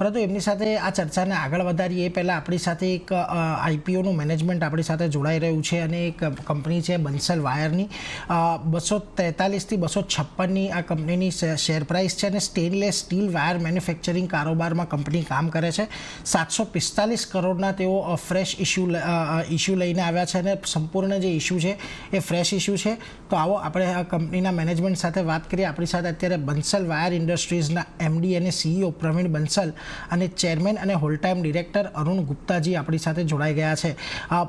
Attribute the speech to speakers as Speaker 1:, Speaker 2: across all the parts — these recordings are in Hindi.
Speaker 1: પરંતુ એમની સાથે આ ચર્ચાને આગળ વધારીએ એ પહેલાં આપણી સાથે એક આઈપીઓનું મેનેજમેન્ટ આપણી સાથે જોડાઈ રહ્યું છે અને એક કંપની છે બંસલ વાયરની 243થી 256ની આ કંપનીની શેર પ્રાઇસ છે અને સ્ટેનલેસ સ્ટીલ વાયર મેન્યુફેક્ચરિંગ કારોબારમાં કંપની કામ કરે છે. 745 કરોડના તેઓ ફ્રેશ ઇસ્યુ લઈને આવ્યા છે અને સંપૂર્ણ જે ઇસ્યુ છે એ ફ્રેશ ઇસ્યુ છે. તો આવો આપણે આ કંપનીના મેનેજમેન્ટ સાથે વાત કરીએ. આપણી સાથે અત્યારે બંસલ વાયર ઇન્ડસ્ટ્રીઝના એમડી અને સીઈઓ પ્રવીણ બંसल અને चेयरमैन અને whole time director Arun Gupta ji अपनी साथ जुड़ाई गया है.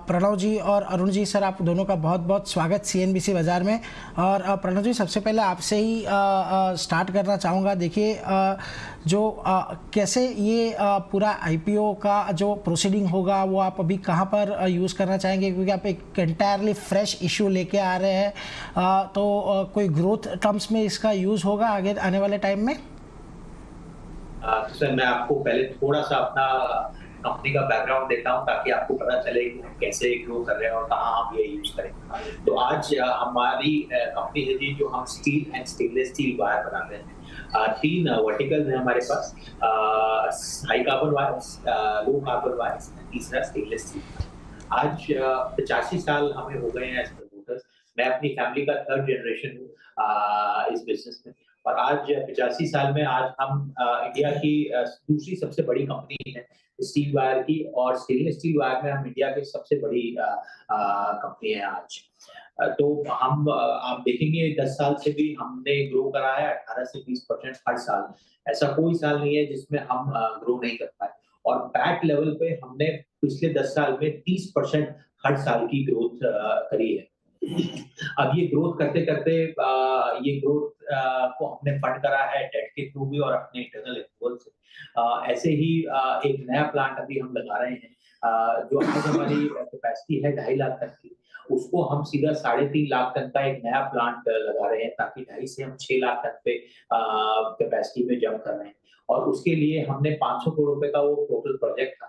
Speaker 1: प्रणव जी और अरुण जी, सर आप दोनों का बहुत बहुत स्वागत सीएनबीसी बाजार में. और प्रणव जी, सबसे पहले आपसे ही स्टार्ट करना चाहूँगा. देखिए, जो कैसे ये पूरा आईपीओ का जो प्रोसीडिंग होगा वो आप अभी कहाँ पर यूज़ करना चाहेंगे, क्योंकि आप एक एंटायरली फ्रेश इशू लेके आ रहे हैं, तो कोई ग्रोथ टर्म्स में इसका यूज़ होगा आगे आने वाले टाइम में?
Speaker 2: तो सर, मैं आपको पहले थोड़ा सा अपना कंपनी का बैकग्राउंड देता हूं ताकि आपको पता चले कि हम कैसे ग्रो कर रहे हैं और कहाँ हम ये यूज करेंगे. तो आज हमारी कंपनी है जी, जो हम steel and stainless steel wire बनाते हैं. 3 वर्टिकल्स हैं हमारे पास: high carbon wires, low carbon wires, तीसरा स्टेनलेस स्टील. आज 85 साल हमें हो गए हैं एज प्रमोटर्स. मैं अपनी फैमिली का 3rd जनरेशन हूँ इस बिजनेस में. और आज 85 साल में आज हम इंडिया की दूसरी सबसे बड़ी कंपनी है स्टील वायर की, और स्टेनलेस स्टील वायर में हम इंडिया की सबसे बड़ी कंपनी है आज. तो हम आप देखेंगे 10 साल से भी हमने ग्रो करा है 18 से 20% हर साल. ऐसा कोई साल नहीं है जिसमें हम ग्रो नहीं कर पाए. और पैट लेवल पे हमने पिछले 10 साल में 30% हर साल की ग्रोथ करी है. अब ये ग्रोथ करते करते ये ग्रोथ को हमने फंड करा है डेट के थ्रू भी और अपने इंटरनल एक्रूवल से. ऐसे ही एक नया प्लांट अभी हम लगा रहे हैं, जो आज हमारी कैपेसिटी है 2.5 लाख टन की. उसको हम सीधा 3.5 लाख टन का एक नया प्लांट लगा रहे हैं, ताकि 2.5 से हम 6 लाख टन पे कैपेसिटी में जंप कर रहे हैं. और उसके लिए हमने 500 करोड़ रुपए का वो टोटल प्रोजेक्ट था,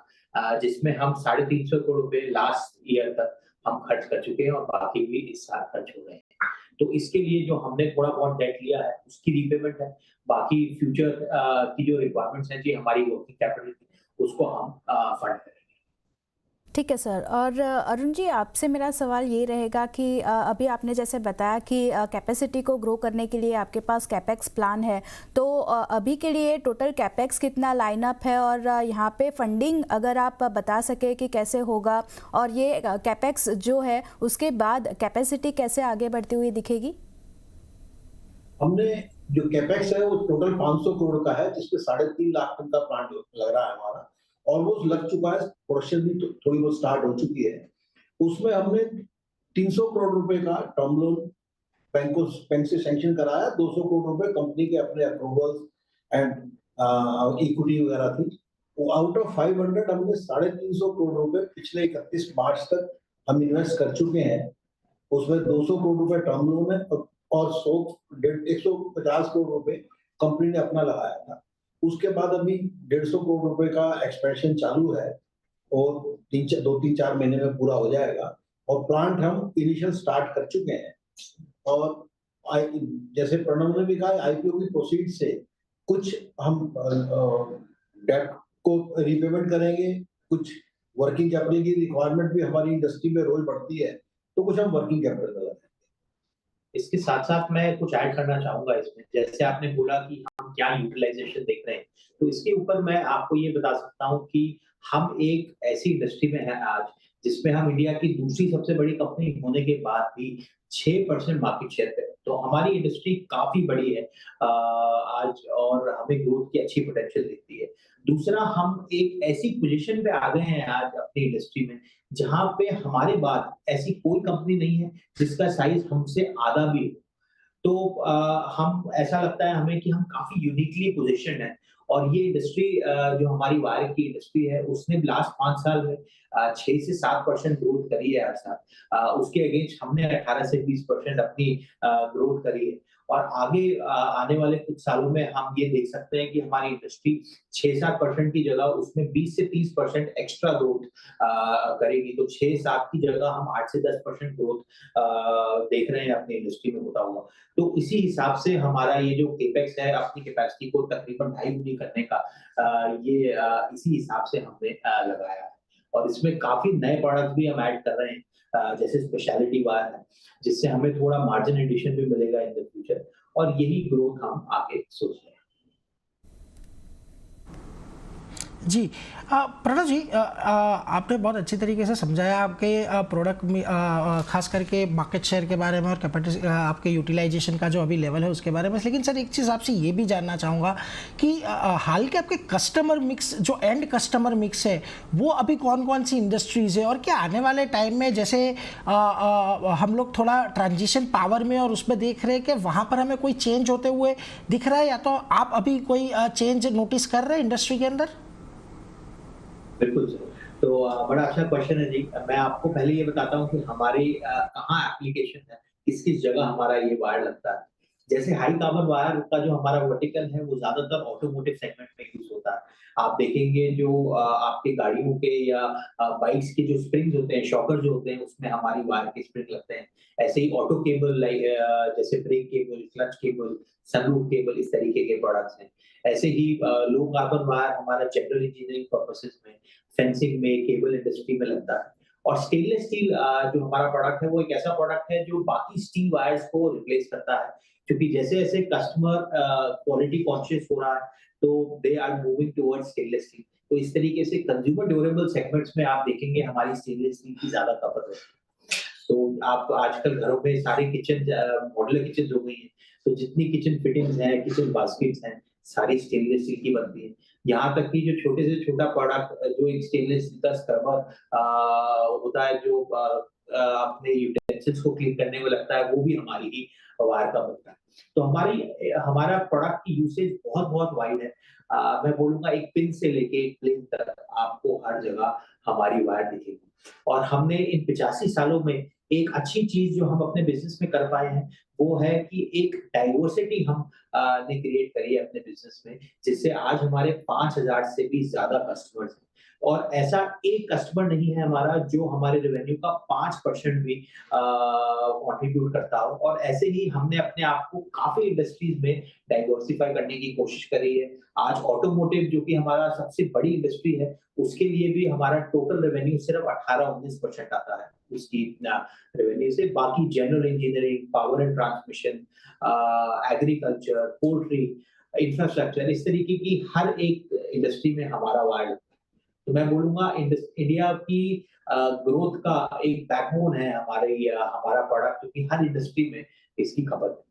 Speaker 2: जिसमें हम 350 करोड़ रुपए लास्ट ईयर तक हम खर्च कर चुके हैं और बाकी भी इस साल खर्च हो रहे हैं. तो इसके लिए जो हमने थोड़ा बहुत डेट लिया है उसकी रीपेमेंट है. बाकी फ्यूचर की जो रिक्वायरमेंट्स हैं जी हमारी वर्किंग कैपिटल की, उसको हम फंड करेंगे.
Speaker 3: ठीक है सर. और अरुण जी, आपसे मेरा सवाल ये रहेगा कि अभी आपने जैसे बताया कि कैपेसिटी को ग्रो करने के लिए आपके पास कैपेक्स प्लान है, तो अभी के लिए टोटल कैपेक्स कितना लाइनअप है, और यहाँ पे फंडिंग अगर आप बता सके कि कैसे होगा, और ये कैपेक्स जो है उसके बाद कैपेसिटी कैसे आगे बढ़ती हुई दिखेगी?
Speaker 4: हमने जो कैपेक्स है वो टोटल 500 करोड़ का है, जिसमें 3.5 लाख टन का प्लांट लग रहा है हमारा. ऑलमोस्ट लग चुका है, प्रोडक्शन भी थोड़ी बहुत स्टार्ट हो चुकी है. उसमें हमने 300 करोड़ रुपए का टर्म लोन बैंक से सैंक्शन कराया. 200 करोड़ रुपए कंपनी के अपने अप्रूवल्स एंड इक्विटी वगैरह थी. आउट ऑफ 500 हमने 350 करोड़ रुपए पिछले 31 मार्च तक हम इन्वेस्ट कर चुके हैं. उसमें 200 करोड़ रुपए टर्म लोन है और 150 करोड़ रुपए कंपनी ने अपना लगाया था. उसके बाद अभी 150 करोड़ रुपए का एक्सपेंशन चालू है और 2-3-4 महीने में पूरा हो जाएगा. और प्लांट हम इनिशियल स्टार्ट कर चुके हैं. और जैसे प्रणव ने भी कहा, आईपीओ की प्रोसीड से कुछ हम डेट को रीपेमेंट करेंगे, कुछ वर्किंग कैपिटल की रिक्वायरमेंट भी हमारी इंडस्ट्री में रोज बढ़ती है, तो कुछ हम वर्किंग कैपिटल लगाएंगे.
Speaker 2: इसके साथ साथ मैं कुछ ऐड करना चाहूंगा इसमें. जैसे आपने बोला कि हम क्या यूटिलाइजेशन देख रहे हैं, तो इसके ऊपर मैं आपको ये बता सकता हूँ कि हम एक ऐसी इंडस्ट्री में हैं आज जिसमें हम इंडिया की दूसरी सबसे बड़ी कंपनी होने के बाद भी 6% मार्केट शेयर पे. तो हमारी इंडस्ट्री काफी बड़ी है आज, और हमें ग्रोथ की अच्छी पोटेंशियल दिखती है. दूसरा, हम एक ऐसी पोजीशन पे आ गए हैं आज अपनी इंडस्ट्री में जहां पे हमारे बाद ऐसी कोई कंपनी नहीं है जिसका साइज हमसे आधा भी हो. तो हम ऐसा लगता है हमें कि हम काफी यूनिकली पोजीशन है. और ये इंडस्ट्री जो हमारी वायर की इंडस्ट्री है, उसने लास्ट 5 साल में 6 से 7% ग्रोथ करी है हर साल. उसके अगेंस्ट हमने 18 से 20% अपनी ग्रोथ करी है. और आगे आने वाले कुछ सालों में हम ये देख सकते हैं कि हमारी इंडस्ट्री 6-7% की जगह उसमें 20 से 30% एक्स्ट्रा ग्रोथ करेगी। तो 6-7 की जगह हम 8 से 10% ग्रोथ देख रहे हैं अपनी इंडस्ट्री में होता हुआ। तो इसी हिसाब से हमारा ये जो केपेक्स है अपनी कैपेसिटी को तकरीबन 2.5 गुनी करने का इसी हिसाब से हमने लगाया है। और इसमें काफी नए प्रोडक्ट्स भी हम ऐड कर रहे हैं, जैसे स्पेशलिटी वायर है, जिससे हमें थोड़ा मार्जिन एडिशन भी मिलेगा इन द फ्यूचर, और यही ग्रोथ हम आगे सोच रहे हैं।
Speaker 1: जी प्रणव जी, आपने बहुत अच्छी तरीके से समझाया आपके प्रोडक्ट में खास करके मार्केट शेयर के बारे में और कैपेसिटी आपके यूटिलाइजेशन का जो अभी लेवल है उसके बारे में। लेकिन सर एक चीज़ आपसे ये भी जानना चाहूँगा कि हाल के आपके कस्टमर मिक्स, जो एंड कस्टमर मिक्स है, वो अभी कौन कौन सी इंडस्ट्रीज़ है, और क्या आने वाले टाइम में जैसे हम लोग थोड़ा ट्रांजिशन पावर में और उसमें देख रहे हैं कि वहाँ पर हमें कोई चेंज होते हुए दिख रहा है, या तो आप अभी कोई चेंज नोटिस कर रहे हैं इंडस्ट्री के अंदर?
Speaker 2: बिल्कुल सर। तो बड़ा अच्छा क्वेश्चन है जी। मैं आपको पहले ये बताता हूँ कि हमारे कहाँ एप्लीकेशन है, किस-किस जगह हमारा ये वायर लगता है। जैसे हाई पावर वायर का जो हमारा वर्टिकल है वो ज़्यादातर ऑटोमोटिव सेगमेंट में यूज़ होता है। आप देखेंगे जो आपके गाड़ियों के या बाइक्स के जो स्प्रिंग्स होते हैं, शॉकर जो होते हैं, उसमें हमारी वायर के स्प्रिंग लगते हैं। ऐसे ही ऑटो केबल जैसे brake cable, clutch cable, sunroof cable, इस तरीके के प्रोडक्ट्स हैं। ऐसे ही लो कार्बन वायर हमारा जनरल इंजीनियरिंग पर्पसेस में, फेंसिंग में, केबल इंडस्ट्री में लगता है। और स्टेनलेस स्टील जो हमारा प्रोडक्ट है वो एक ऐसा प्रोडक्ट है जो बाकी स्टील वायर्स को रिप्लेस करता है, क्योंकि जैसे-जैसे कस्टमर क्वालिटी कॉन्शियस हो रहा है, तो they are moving towards stainless steel. तो इस तरीके से कंज्यूमर ड्यूरेबल सेगमेंट्स में आप देखेंगे हमारी स्टेनलेस स्टील की ज़्यादा खपत है। तो आप आजकल घरों में सारे किचन मॉड्यूलर किचन हो गई हैं, तो जितनी किचन फिटिंग्स हैं, किचन बास्केट्स हैं, सारी स्टेनलेस स्टील की बनती हैं। यहाँ तक कि जो छोटे से छोटा प्रोडक्ट जो एक स्टेनलेस स्टील का स्क्रबर होता है, जो अपने यूटेंसिल्स को क्लीन करने में लगता है, वो भी हमारी ही वायर का बनता है। तो हमारा प्रोडक्ट की यूसेज बहुत वाइड है। मैं बोलूँगा एक पिन से लेके एक प्लेन तक आपको हर जगह हमारी वायर दिखेगी। और हमने इन 85 सालों में एक अच्छी चीज़ जो हम अपने बिज़नेस में कर पाए हैं, वो है कि एक डाइवर्सिटी हम ने क्रिएट करी है अपने बिज़नेस में, जिससे आज हमारे 5000 से भी ज़्यादा कस्टमर्स हैं। और ऐसा एक कस्टमर नहीं है हमारा जो हमारे रेवेन्यू का 5% भी कंट्रीब्यूट करता हो। और ऐसे ही हमने अपने आप को काफ़ी इंडस्ट्रीज़ में डाइवर्सिफाई करने की कोशिश करी है। आज ऑटोमोटिव जो कि हमारा सबसे बड़ी इंडस्ट्री है, उसके लिए भी हमारा टोटल रेवेन्यू सिर्फ 18-19% आता है उसकी रेवेन्यू से। बाकी general engineering, power and transmission, agriculture, poultry, infrastructure, इस तरीके की हर एक इंडस्ट्री में हमारा वायर लगता है। तो मैं बोलूँगा इंडिया की ग्रोथ का एक बैकबोन है हमारा प्रोडक्ट, क्योंकि हर इंडस्ट्री में इसकी खपत है।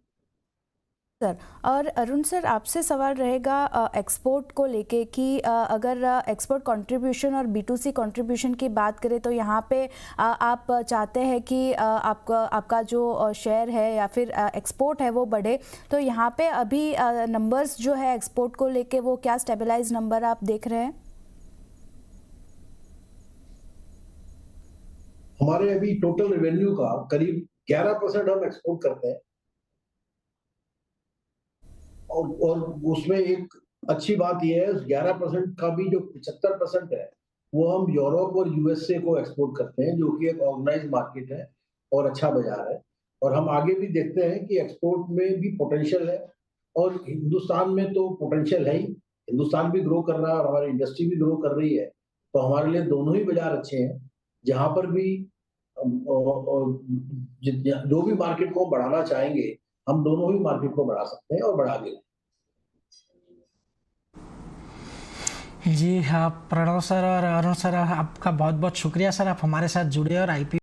Speaker 3: सर, और अरुण सर, आपसे सवाल रहेगा एक्सपोर्ट को लेके कि अगर एक्सपोर्ट कंट्रीब्यूशन और B2C कंट्रीब्यूशन की बात करें तो यहाँ पे आप चाहते हैं कि आपका जो शेयर है या फिर एक्सपोर्ट है वो बढ़े, तो यहाँ पे अभी नंबर्स जो है एक्सपोर्ट को लेके वो क्या स्टेबलाइज नंबर आप देख रहे हैं?
Speaker 4: हमारे अभी टोटल रेवेन्यू का करीब 11% हम एक्सपोर्ट करते हैं, और उसमें एक अच्छी बात यह है, उस 11% का भी जो 75% है वो हम यूरोप और यूएसए को एक्सपोर्ट करते हैं, जो कि एक ऑर्गेनाइज्ड मार्केट है और अच्छा बाजार है। और हम आगे भी देखते हैं कि एक्सपोर्ट में भी पोटेंशियल है, और हिंदुस्तान में तो पोटेंशियल है ही। हिंदुस्तान भी ग्रो कर रहा है और हमारी इंडस्ट्री भी ग्रो कर रही है, तो हमारे लिए दोनों ही बाजार अच्छे हैं। जहां पर भी जो भी मार्केट को बढ़ाना चाहेंगे, हम दोनों ही मार्केट को बढ़ा सकते हैं और बढ़ा भी।
Speaker 1: जी हाँ, प्रणव सर और अरुण सर, आपका बहुत बहुत शुक्रिया सर, आप हमारे साथ जुड़े और IPO